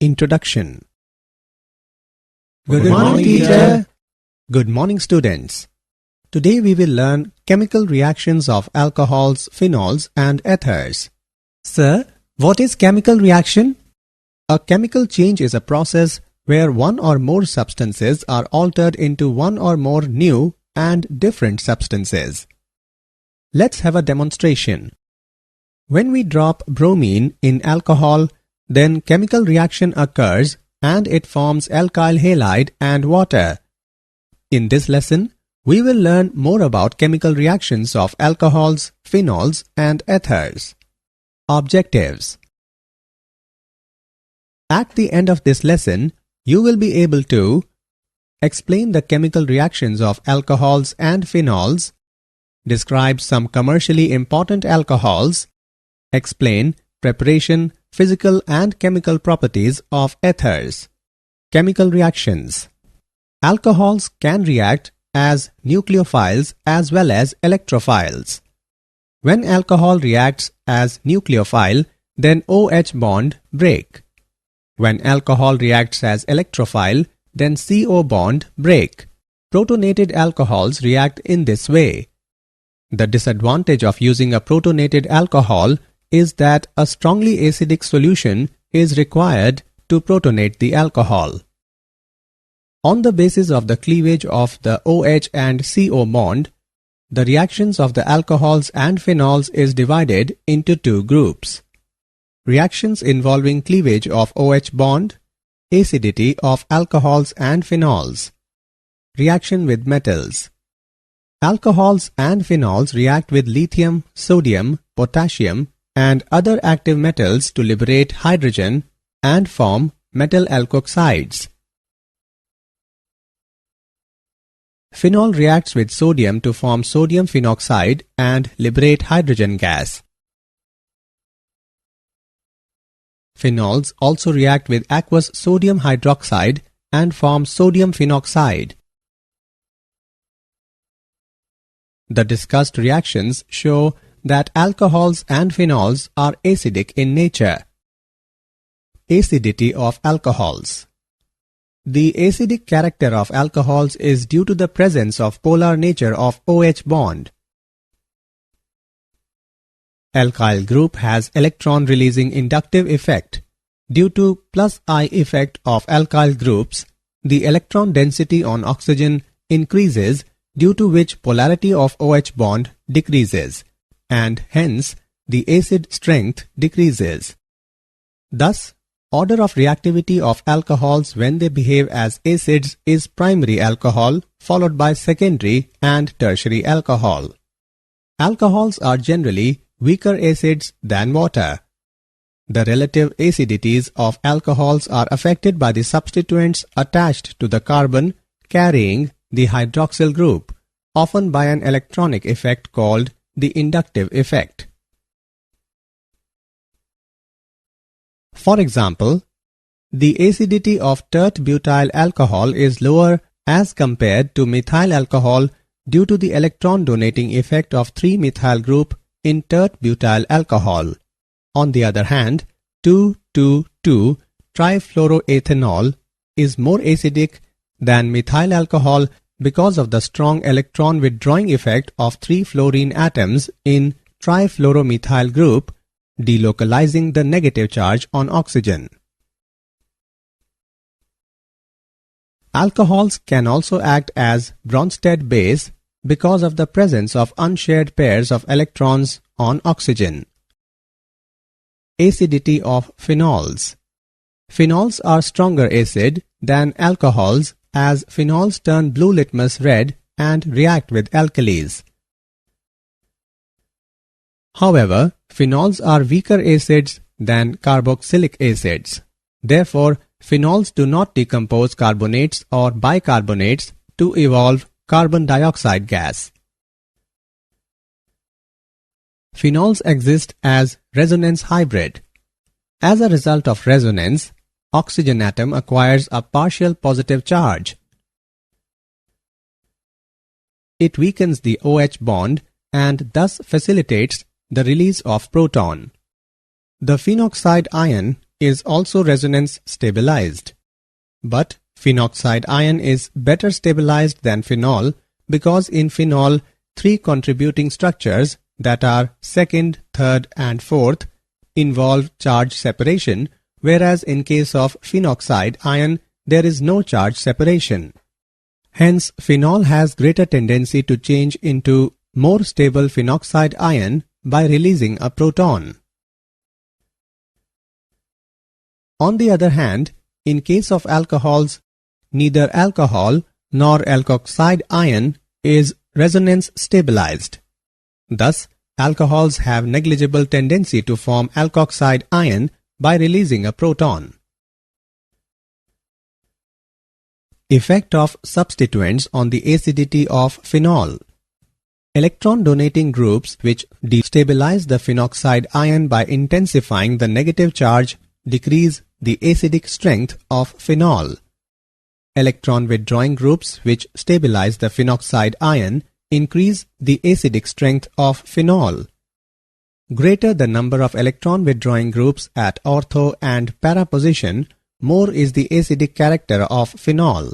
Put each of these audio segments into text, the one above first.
Introduction. Good morning, teacher. Good morning, students. Today we will learn chemical reactions of alcohols, phenols and ethers. Sir, what is chemical reaction? A chemical change is a process where one or more substances are altered into one or more new and different substances. Let's have a demonstration. When we drop bromine in alcohol, then chemical reaction occurs and it forms alkyl halide and water. In this lesson, we will learn more about chemical reactions of alcohols, phenols and ethers. Objectives. At the end of this lesson, you will be able to explain the chemical reactions of alcohols and phenols, describe some commercially important alcohols, explain preparation, physical and chemical properties of ethers. Chemical reactions. Alcohols can react as nucleophiles as well as electrophiles. When alcohol reacts as nucleophile, then OH bond break. When alcohol reacts as electrophile, then CO bond break. Protonated alcohols react in this way. The disadvantage of using a protonated alcohol is that a strongly acidic solution is required to protonate the alcohol. On the basis of the cleavage of the OH and CO bond, the reactions of the alcohols and phenols is divided into two groups. Reactions involving cleavage of OH bond, acidity of alcohols and phenols. Reaction with metals. Alcohols and phenols react with lithium, sodium, potassium, and other active metals to liberate hydrogen and form metal alkoxides. Phenol reacts with sodium to form sodium phenoxide and liberate hydrogen gas. Phenols also react with aqueous sodium hydroxide and form sodium phenoxide. The discussed reactions show that alcohols and phenols are acidic in nature. Acidity of alcohols. The acidic character of alcohols is due to the presence of polar nature of OH bond. Alkyl group has electron-releasing inductive effect. Due to plus I effect of alkyl groups, the electron density on oxygen increases, due to which polarity of OH bond decreases, and hence the acid strength decreases. Thus, order of reactivity of alcohols when they behave as acids is primary alcohol followed by secondary and tertiary alcohol. Alcohols are generally weaker acids than water. The relative acidities of alcohols are affected by the substituents attached to the carbon carrying the hydroxyl group, often by an electronic effect called the inductive effect. For example, the acidity of tert-butyl alcohol is lower as compared to methyl alcohol due to the electron donating effect of 3-methyl group in tert-butyl alcohol. On the other hand, 2,2,2-trifluoroethanol is more acidic than methyl alcohol because of the strong electron withdrawing effect of 3 fluorine atoms in trifluoromethyl group, delocalizing the negative charge on oxygen. Alcohols can also act as Bronsted base because of the presence of unshared pairs of electrons on oxygen. Acidity of phenols. Phenols are stronger acid than alcohols as phenols turn blue litmus red and react with alkalis. However, phenols are weaker acids than carboxylic acids. Therefore, phenols do not decompose carbonates or bicarbonates to evolve carbon dioxide gas. Phenols exist as resonance hybrid. As a result of resonance, oxygen atom acquires a partial positive charge. It weakens the OH bond and thus facilitates the release of proton. The phenoxide ion is also resonance stabilized. But phenoxide ion is better stabilized than phenol because in phenol, 3 contributing structures that are second, third and fourth involve charge separation, whereas in case of phenoxide ion, there is no charge separation. Hence, phenol has greater tendency to change into more stable phenoxide ion by releasing a proton. On the other hand, in case of alcohols, neither alcohol nor alkoxide ion is resonance stabilized. Thus, alcohols have negligible tendency to form alkoxide ion by releasing a proton. Effect of substituents on the acidity of phenol. Electron-donating groups which destabilize the phenoxide ion by intensifying the negative charge decrease the acidic strength of phenol. Electron-withdrawing groups which stabilize the phenoxide ion increase the acidic strength of phenol. Greater the number of electron-withdrawing groups at ortho and para position, more is the acidic character of phenol.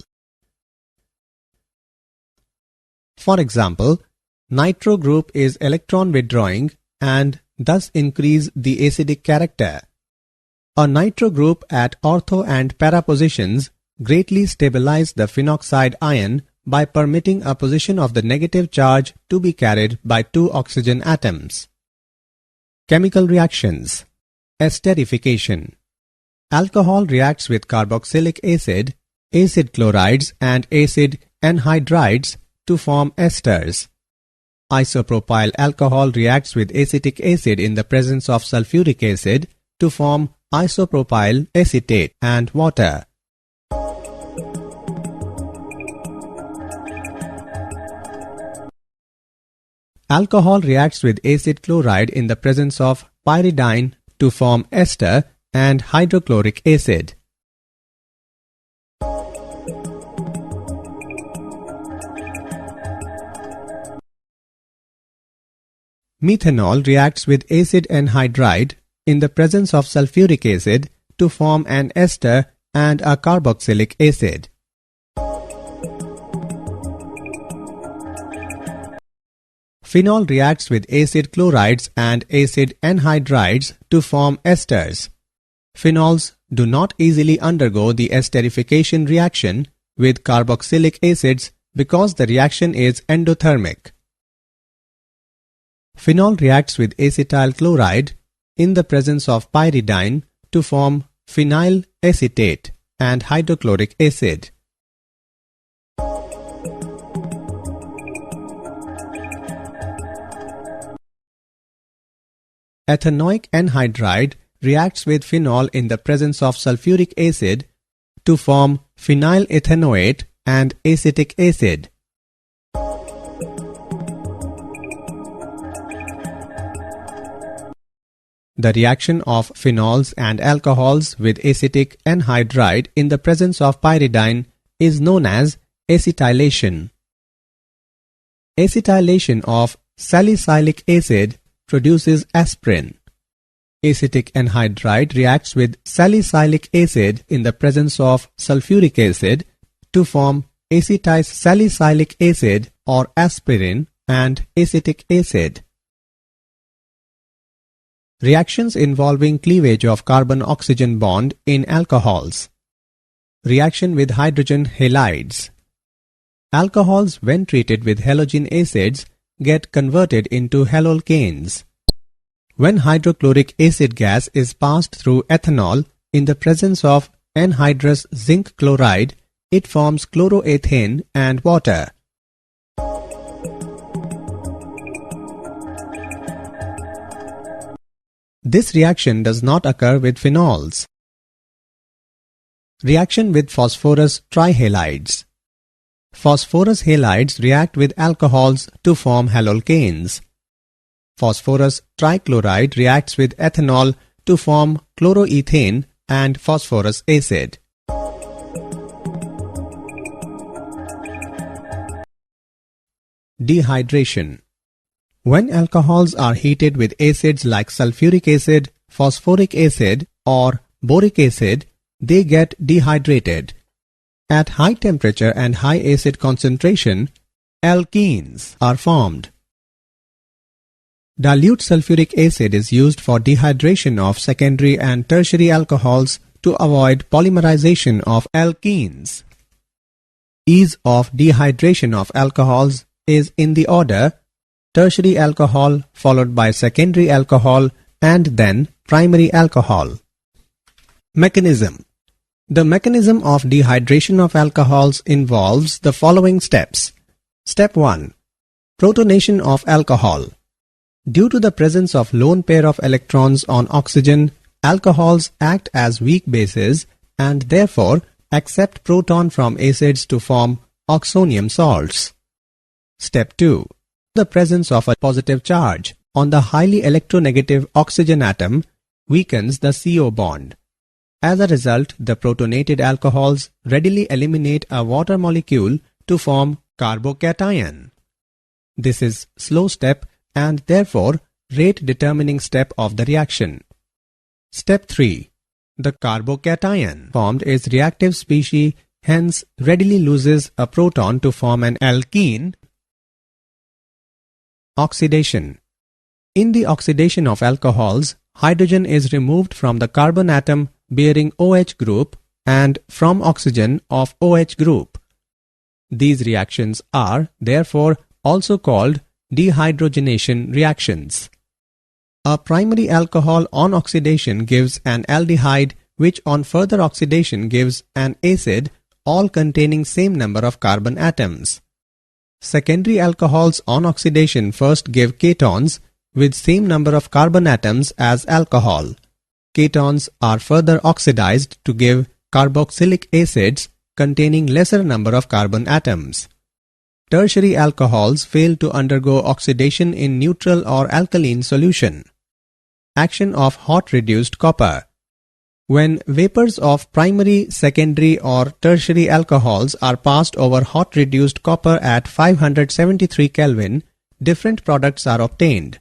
For example, nitro group is electron withdrawing and thus increase the acidic character. A nitro group at ortho and para positions greatly stabilize the phenoxide ion by permitting a position of the negative charge to be carried by 2 oxygen atoms. Chemical reactions. Esterification. Alcohol reacts with carboxylic acid, acid chlorides and acid anhydrides to form esters. Isopropyl alcohol reacts with acetic acid in the presence of sulfuric acid to form isopropyl acetate and water. Alcohol reacts with acid chloride in the presence of pyridine to form ester and hydrochloric acid. Methanol reacts with acid anhydride in the presence of sulfuric acid to form an ester and a carboxylic acid. Phenol reacts with acid chlorides and acid anhydrides to form esters. Phenols do not easily undergo the esterification reaction with carboxylic acids because the reaction is endothermic. Phenol reacts with acetyl chloride in the presence of pyridine to form phenyl acetate and hydrochloric acid. Ethanoic anhydride reacts with phenol in the presence of sulfuric acid to form phenyl ethanoate and acetic acid. The reaction of phenols and alcohols with acetic anhydride in the presence of pyridine is known as acetylation. Acetylation of salicylic acid produces aspirin. Acetic anhydride reacts with salicylic acid in the presence of sulfuric acid to form acetylsalicylic acid or aspirin and acetic acid. Reactions involving cleavage of carbon-oxygen bond in alcohols. Reaction with hydrogen halides. Alcohols, when treated with halogen acids, get converted into halolcanes. When hydrochloric acid gas is passed through ethanol in the presence of anhydrous zinc chloride, it forms chloroethane and water. This reaction does not occur with phenols. Reaction with phosphorus trihalides. Phosphorus halides react with alcohols to form halolcanes. Phosphorus trichloride reacts with ethanol to form chloroethane and phosphorus acid. Dehydration. When alcohols are heated with acids like sulfuric acid, phosphoric acid, or boric acid, they get dehydrated. At high temperature and high acid concentration, alkenes are formed. Dilute sulfuric acid is used for dehydration of secondary and tertiary alcohols to avoid polymerization of alkenes. Ease of dehydration of alcohols is in the order tertiary alcohol followed by secondary alcohol and then primary alcohol. Mechanism. The mechanism of dehydration of alcohols involves the following steps. Step 1. Protonation of alcohol. Due to the presence of lone pair of electrons on oxygen, alcohols act as weak bases and therefore accept proton from acids to form oxonium salts. Step 2. The presence of a positive charge on the highly electronegative oxygen atom weakens the CO bond. As a result, the protonated alcohols readily eliminate a water molecule to form carbocation. This is slow step and therefore rate determining step of the reaction. Step 3. The carbocation formed is reactive species, hence readily loses a proton to form an alkene. Oxidation. In the oxidation of alcohols, hydrogen is removed from the carbon atom bearing OH group and from oxygen of OH group. These reactions are, therefore, also called dehydrogenation reactions. A primary alcohol on oxidation gives an aldehyde which on further oxidation gives an acid, all containing same number of carbon atoms. Secondary alcohols on oxidation first give ketones with same number of carbon atoms as alcohol. Ketones are further oxidized to give carboxylic acids containing lesser number of carbon atoms. Tertiary alcohols fail to undergo oxidation in neutral or alkaline solution. Action of hot reduced copper. When vapors of primary, secondary or tertiary alcohols are passed over hot reduced copper at 573 Kelvin, different products are obtained.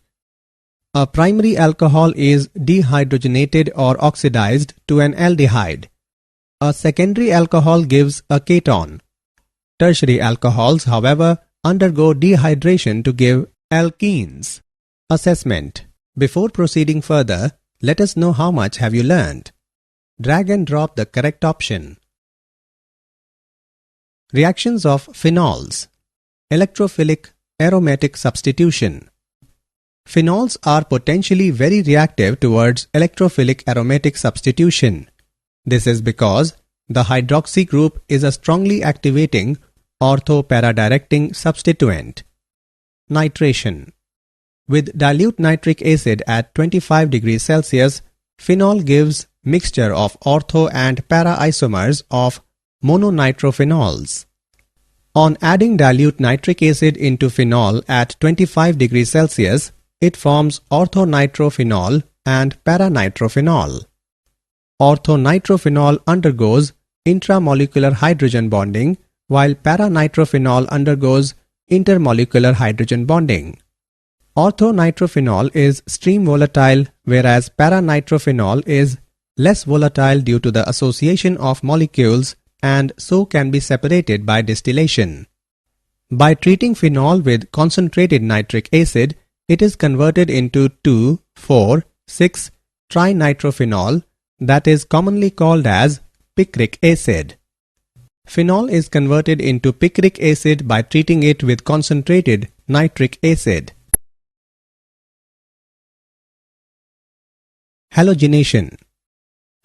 A primary alcohol is dehydrogenated or oxidized to an aldehyde. A secondary alcohol gives a keton. Tertiary alcohols, however, undergo dehydration to give alkenes. Assessment. Before proceeding further, let us know how much have you learned. Drag and drop the correct option. Reactions of phenols. Electrophilic aromatic substitution. Phenols are potentially very reactive towards electrophilic aromatic substitution. This is because the hydroxy group is a strongly activating ortho-para-directing substituent. Nitration. With dilute nitric acid at 25 degrees Celsius, phenol gives mixture of ortho and para isomers of mononitrophenols. On adding dilute nitric acid into phenol at 25 degrees Celsius, it forms orthonitrophenol and paranitrophenol. Orthonitrophenol undergoes intramolecular hydrogen bonding, while paranitrophenol undergoes intermolecular hydrogen bonding. Orthonitrophenol is stream volatile, whereas paranitrophenol is less volatile due to the association of molecules and so can be separated by distillation. By treating phenol with concentrated nitric acid, it is converted into 2,4,6-trinitrophenol, that is commonly called as picric acid. Phenol is converted into picric acid by treating it with concentrated nitric acid. Halogenation.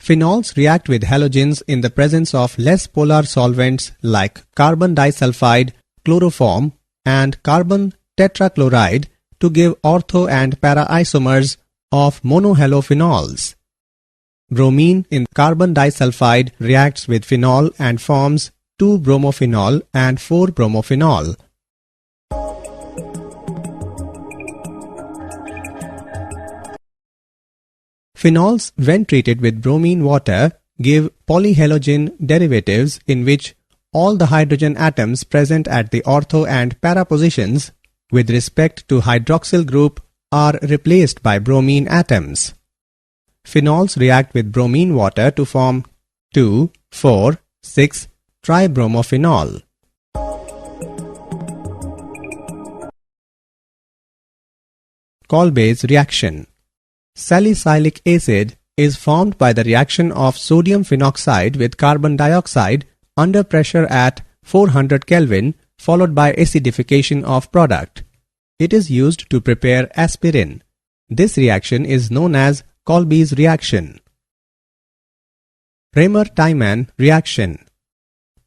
Phenols react with halogens in the presence of less polar solvents like carbon disulfide, chloroform, and carbon tetrachloride to give ortho and para isomers of monohalophenols. Bromine in carbon disulfide reacts with phenol and forms 2-bromophenol and 4-bromophenol. Phenols, when treated with bromine water, give polyhalogen derivatives in which all the hydrogen atoms present at the ortho and para positions with respect to hydroxyl group are replaced by bromine atoms. phenols react with bromine water to form 2,4,6-tribromophenol. Kolbe's reaction. Salicylic acid is formed by the reaction of sodium phenoxide with carbon dioxide under pressure at 400 Kelvin, followed by acidification of product. It is used to prepare aspirin. This reaction is known as Kolbe's reaction. Raymer-Tiemann reaction.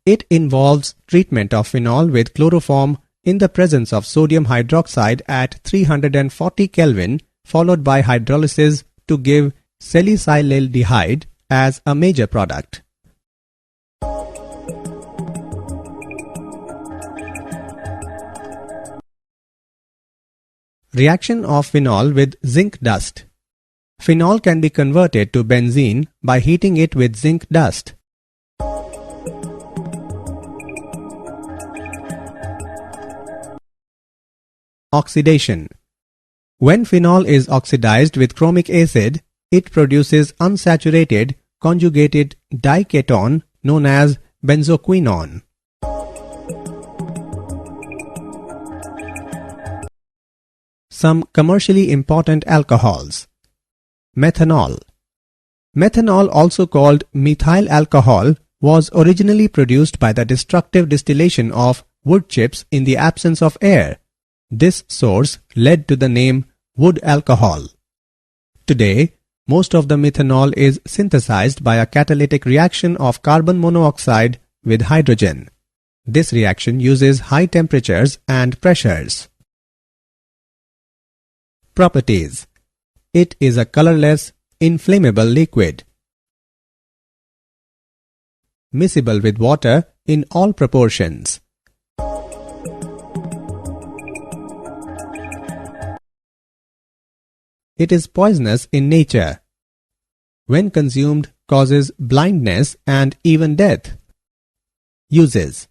It involves treatment of phenol with chloroform in the presence of sodium hydroxide at 340 Kelvin, followed by hydrolysis to give salicylaldehyde as a major product. Reaction of phenol with zinc dust. Phenol can be converted to benzene by heating it with zinc dust. Oxidation. When phenol is oxidized with chromic acid, it produces unsaturated conjugated diketone known as benzoquinone. Some commercially important alcohols. Methanol. Methanol, also called methyl alcohol, was originally produced by the destructive distillation of wood chips in the absence of air. This source led to the name wood alcohol. Today, most of the methanol is synthesized by a catalytic reaction of carbon monoxide with hydrogen. This reaction uses high temperatures and pressures. Properties. It is a colorless, inflammable liquid. Miscible with water in all proportions. It is poisonous in nature. When consumed, causes blindness and even death. Uses.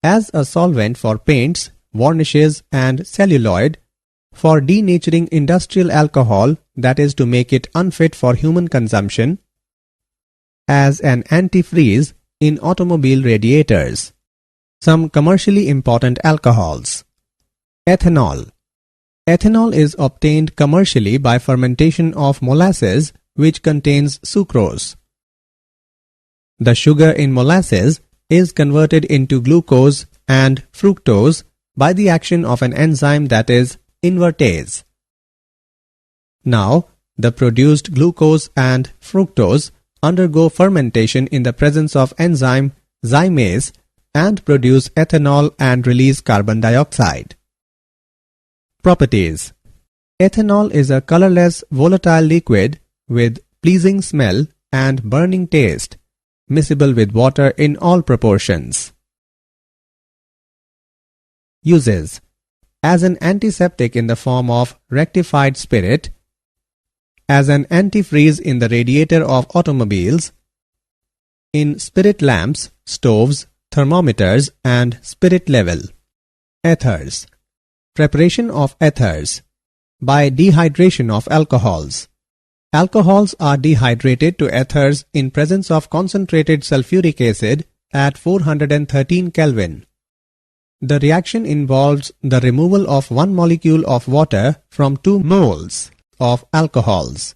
As a solvent for paints, varnishes and celluloid, for denaturing industrial alcohol, that is to make it unfit for human consumption, as an antifreeze in automobile radiators. Some commercially important alcohols. Ethanol. Ethanol is obtained commercially by fermentation of molasses, which contains sucrose. The sugar in molasses is converted into glucose and fructose by the action of an enzyme, that is invertase. Now, the produced glucose and fructose undergo fermentation in the presence of enzyme zymase and produce ethanol and release carbon dioxide. Properties. Ethanol is a colorless, volatile liquid with pleasing smell and burning taste, miscible with water in all proportions. Uses. As an antiseptic in the form of rectified spirit, as an antifreeze in the radiator of automobiles, in spirit lamps, stoves, thermometers and spirit level. Ethers. Preparation of ethers. By dehydration of alcohols. Alcohols are dehydrated to ethers in presence of concentrated sulfuric acid at 413 Kelvin. The reaction involves the removal of one molecule of water from 2 moles of alcohols.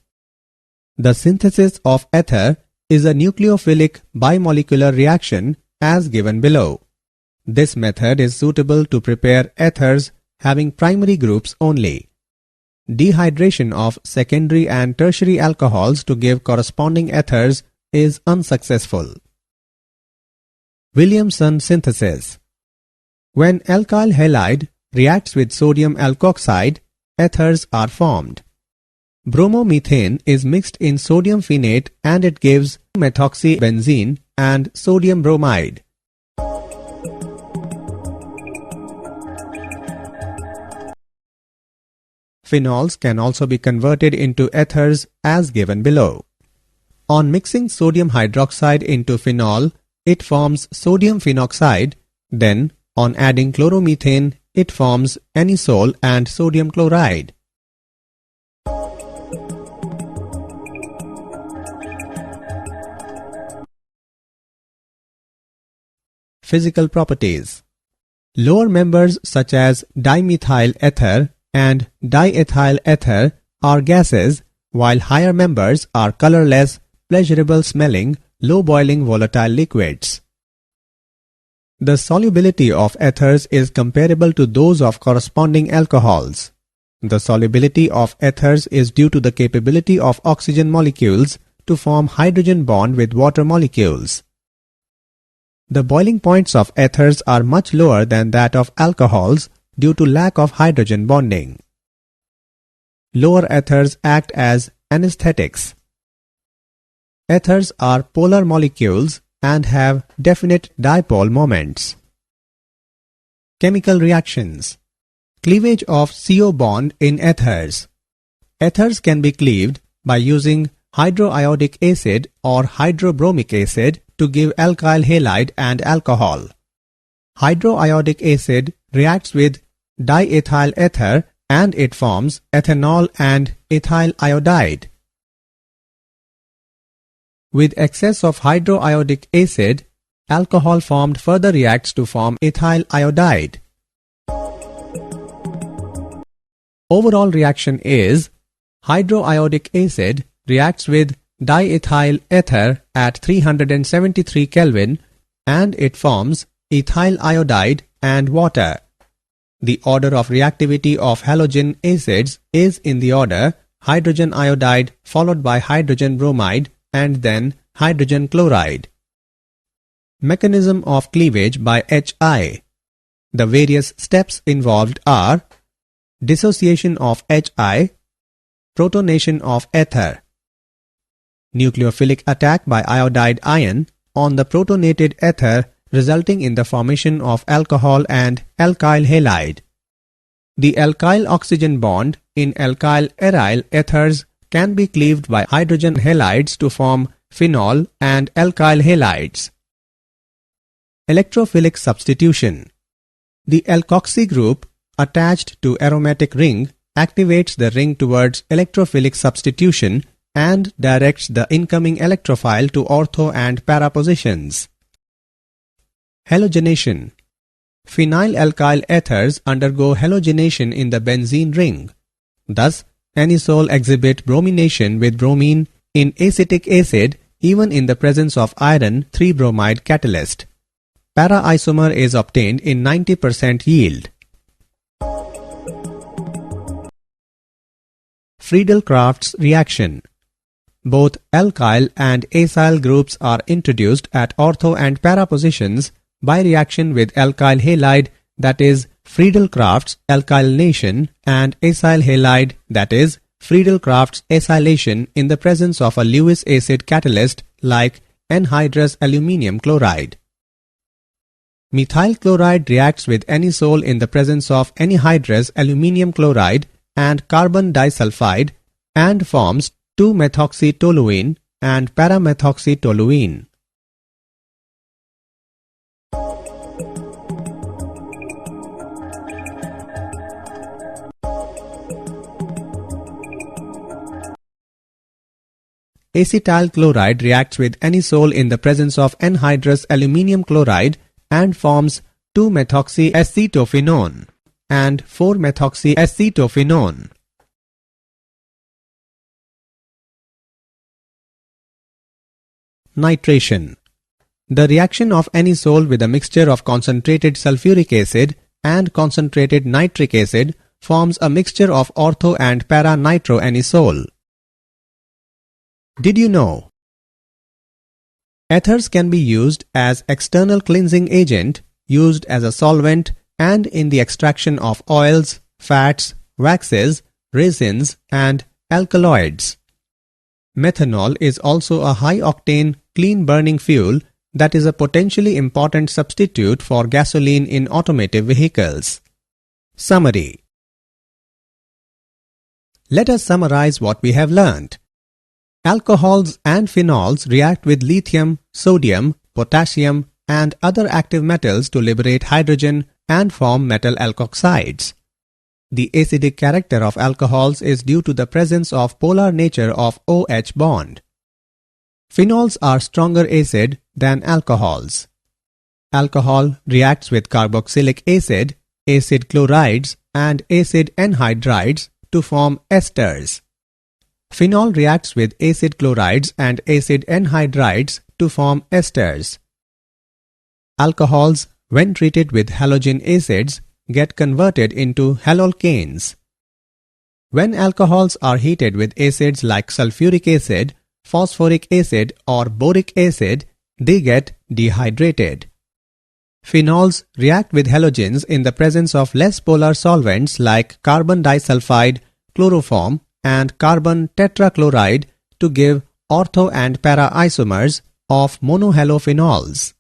The synthesis of ether is a nucleophilic bimolecular reaction as given below. This method is suitable to prepare ethers having primary groups only. Dehydration of secondary and tertiary alcohols to give corresponding ethers is unsuccessful. Williamson synthesis. When alkyl halide reacts with sodium alkoxide, ethers are formed. Bromomethane is mixed in sodium phenate and it gives methoxybenzene and sodium bromide. Phenols can also be converted into ethers as given below. On mixing sodium hydroxide into phenol, it forms sodium phenoxide. Then, on adding chloromethane, it forms anisole and sodium chloride. physical properties. Lower members such as dimethyl ether and diethyl ether are gases, while higher members are colorless, pleasurable smelling, low boiling volatile liquids. The solubility of ethers is comparable to those of corresponding alcohols. The solubility of ethers is due to the capability of oxygen molecules to form hydrogen bond with water molecules. The boiling points of ethers are much lower than that of alcohols due to lack of hydrogen bonding. Lower ethers act as anesthetics. Ethers are polar molecules and have definite dipole moments. Chemical reactions. Cleavage of CO bond in ethers. Ethers can be cleaved by using hydroiodic acid or hydrobromic acid to give alkyl halide and alcohol. Hydroiodic acid reacts with diethyl ether and it forms ethanol and ethyl iodide. With excess of hydroiodic acid, alcohol formed further reacts to form ethyl iodide. Overall reaction is hydroiodic acid reacts with diethyl ether at 373 Kelvin and it forms ethyl iodide and water. The order of reactivity of halogen acids is in the order hydrogen iodide followed by hydrogen bromide and then hydrogen chloride. Mechanism of cleavage by HI. The various steps involved are dissociation of HI, protonation of ether, nucleophilic attack by iodide ion on the protonated ether resulting in the formation of alcohol and alkyl halide. The alkyl oxygen bond in alkyl aryl ethers can be cleaved by hydrogen halides to form phenol and alkyl halides. Electrophilic substitution. The alkoxy group attached to aromatic ring activates the ring towards electrophilic substitution and directs the incoming electrophile to ortho and para positions. Halogenation. Phenylalkyl ethers undergo halogenation in the benzene ring. Thus, anisole exhibit bromination with bromine in acetic acid even in the presence of iron 3-bromide catalyst. Para isomer is obtained in 90% yield. Friedel-Crafts reaction. Both alkyl and acyl groups are introduced at ortho and para positions by reaction with alkyl halide, that is Friedel-Crafts alkylation, and acyl halide, that is Friedel-Crafts acylation in the presence of a Lewis acid catalyst like anhydrous aluminium chloride. Methyl chloride reacts with anisole in the presence of anhydrous aluminium chloride and carbon disulfide and forms 2-methoxytoluene and paramethoxytoluene. Acetyl chloride reacts with anisole in the presence of anhydrous aluminium chloride and forms 2-methoxyacetophenone and 4-methoxyacetophenone. Nitration. The reaction of anisole with a mixture of concentrated sulfuric acid and concentrated nitric acid forms a mixture of ortho and para-nitroanisole. Did you know? Ethers can be used as external cleansing agent, used as a solvent, and in the extraction of oils, fats, waxes, resins, and alkaloids. Methanol is also a high-octane, clean-burning fuel that is a potentially important substitute for gasoline in automotive vehicles. Summary. Let us summarize what we have learned. Alcohols and phenols react with lithium, sodium, potassium, and other active metals to liberate hydrogen and form metal alkoxides. The acidic character of alcohols is due to the presence of polar nature of OH bond. Phenols are stronger acid than alcohols. alcohol reacts with carboxylic acid, acid chlorides, and acid anhydrides to form esters. Phenol reacts with acid chlorides and acid anhydrides to form esters. Alcohols, when treated with halogen acids, get converted into halolcanes. When alcohols are heated with acids like sulfuric acid, phosphoric acid, or boric acid, they get dehydrated. Phenols react with halogens in the presence of less polar solvents like carbon disulfide, chloroform, and carbon tetrachloride to give ortho and para isomers of monohalophenols.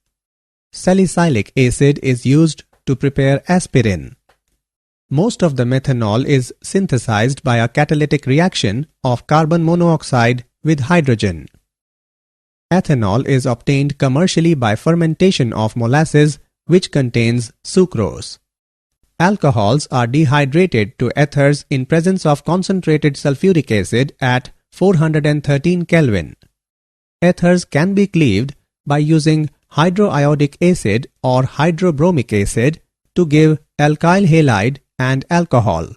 Salicylic acid is used to prepare aspirin. Most of the methanol is synthesized by a catalytic reaction of carbon monoxide with hydrogen. Ethanol is obtained commercially by fermentation of molasses, which contains sucrose. Alcohols are dehydrated to ethers in presence of concentrated sulfuric acid at 413 Kelvin. Ethers can be cleaved by using hydroiodic acid or hydrobromic acid to give alkyl halide and alcohol.